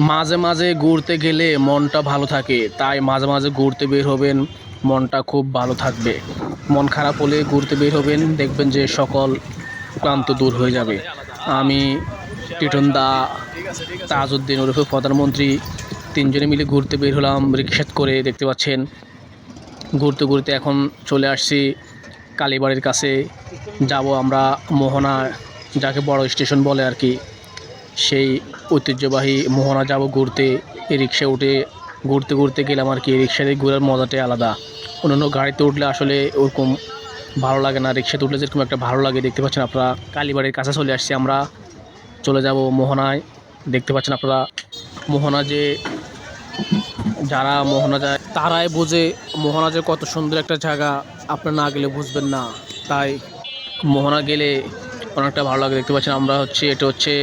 মাঝে মাঝে ঘুরতে গেলে মনটা ভালো থাকে, তাই মাঝে মাঝে ঘুরতে বের হবেন, মনটা খুব ভালো থাকবে। মন খারাপ হলে ঘুরতে বের হবেন, দেখবেন যে সকল ক্লান্ত দূর হয়ে যাবে। আমি টিটন দা, তাজউদ্দিন ওরফে প্রধানমন্ত্রী তিনজনে মিলে ঘুরতে বের হলাম রিক্সা করে, দেখতে পাচ্ছেন। ঘুরতে ঘুরতে এখন চলে আসছি কালীবাড়ির কাছে। যাব আমরা মোহনা, যাকে বড় স্টেশন বলে আর কি, সেই ঐতিহ্যবাহী মোহনা যাব ঘুরতে। এই রিক্সা উঠে ঘুরতে ঘুরতে গেলাম আর কি। রিক্সাতে ঘোরার মজাটাই আলাদা। অন্যান্য গাড়িতে উঠলে আসলে ওরকম ভালো লাগে না, রিক্সাতে উঠলে যেরকম একটা ভালো লাগে। দেখতে পাচ্ছেন আপনারা কালীবাড়ির কাছে চলে আসছি আমরা, চলে যাব মোহনায়। দেখতে পাচ্ছেন আপনারা মোহনা, যে যারা মোহনা যায় তারাই বোঝে মোহনা যে কত সুন্দর একটা জায়গা, আপনারা না গেলে বুঝবেন না। তাই মোহনা গেলে অনেকটা ভালো লাগে। দেখতে পাচ্ছেন আমরা এটা হচ্ছে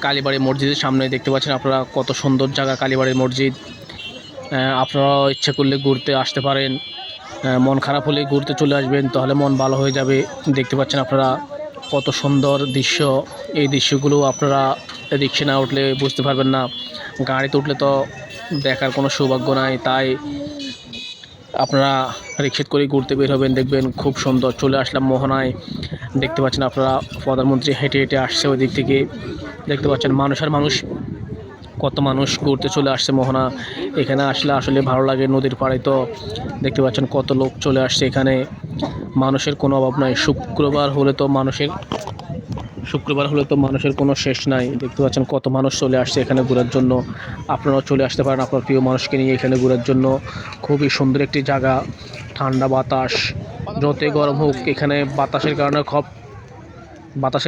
কালীবাড়ি মসজিদের সামনে। দেখতে পাচ্ছেন আপনারা কত সুন্দর জায়গা কালীবাড়ির মসজিদ। আপনারাও ইচ্ছা করলে ঘুরতে আসতে পারেন। মন খারাপ হলে ঘুরতে চলে আসবেন, তাহলে মন ভালো হয়ে যাবে। দেখতে পাচ্ছেন আপনারা কত সুন্দর দৃশ্য। এই দৃশ্যগুলো আপনারা রিক্সা না উঠলে বুঝতে পারবেন না, গাড়িতে উঠলে তো দেখার কোনো সৌভাগ্য নাই। তাই আপনারা রিক্সা করে ঘুরতে বের হবেন, দেখবেন খুব সুন্দর। চলে আসলাম মোহনায়। দেখতে পাচ্ছেন আপনারা প্রধানমন্ত্রী হেঁটে হেঁটে আসছে ওই দিক থেকে। দেখতে পাচ্ছেন মানুষ আর মানুষ, কত মানুষ ঘুরতে চলে আসছে মোহনা। এখানে আসলে আসলে ভালো লাগে, নদীর পাড়ে তো। দেখতে পাচ্ছেন কত লোক চলে আসছে এখানে, মানুষের কোনো অভাব নাই। শুক্রবার হলে তো মানুষের কোনো শেষ নাই। দেখতে পাচ্ছেন কত মানুষ চলে আসছে এখানে ঘোরার জন্য। আপনারাও চলে আসতে পারেন আপনার প্রিয় মানুষকে নিয়ে এখানে ঘোরার জন্য। খুবই সুন্দর একটি জায়গা, ঠান্ডা বাতাস। যতই গরম হোক, এখানে বাতাসের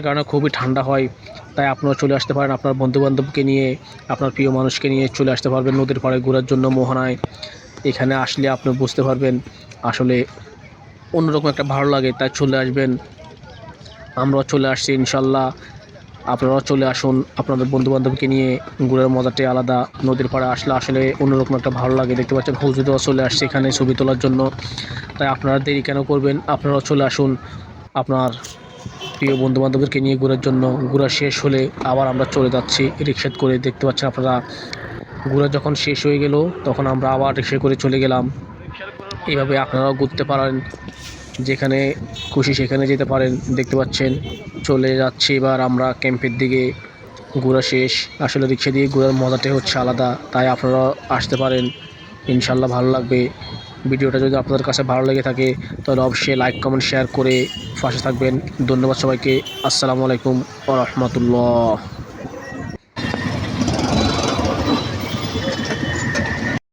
কারণে খুবই ঠান্ডা হয়। তাই আপনারা চলে আসতে পারেন আপনার বন্ধুবান্ধবকে নিয়ে, আপনার প্রিয় মানুষকে নিয়ে চলে আসতে পারবেন নদীর পাড়ে ঘোরার জন্য মোহনায়। এখানে আসলে আপনি বুঝতে পারবেন আসলে অন্যরকম একটা ভালো লাগে। তাই চলে আসবেন, আমরাও চলে আসছি ইনশাল্লাহ। আপনারাও চলে আসুন আপনাদের বন্ধুবান্ধবকে নিয়ে, ঘোরার মজাটাই আলাদা। নদীর পাড়ে আসলে আসলে অন্যরকম একটা ভালো লাগে। দেখতে পাচ্ছেন হুজুরও চলে আসছে এখানে ছবি তোলার জন্য। তাই আপনারা দেরি কেন করবেন, আপনারাও চলে আসুন আপনার প্রিয় বন্ধুবান্ধবদেরকে নিয়ে ঘোরার জন্য। ঘোরা শেষ হলে আবার আমরা চলে যাচ্ছি রিক্সা করে। দেখতে পাচ্ছেন আপনারা ঘোরা যখন শেষ হয়ে গেল, তখন আমরা আবার রিক্সা করে চলে গেলাম। এইভাবে আপনারাও ঘুরতে পারেন, যেখানে খুশি সেখানে যেতে পারেন। দেখতে পাচ্ছেন চলে যাচ্ছি এবার আমরা ক্যাম্পের দিকে। ঘোরা শেষ, আসলে রিক্সা দিয়ে ঘোরার মজাটাই হচ্ছে আলাদা। তাই আপনারা আসতে পারেন, ইনশাল্লাহ ভালো লাগবে। ভিডিওটা যদি আপনাদের কাছে ভালো লেগে থাকে, তাহলে অবশ্যই লাইক কমেন্ট শেয়ার করে পাশে থাকবেন। ধন্যবাদ সবাইকে। আসসালামু আলাইকুম ওয়া রাহমাতুল্লাহ।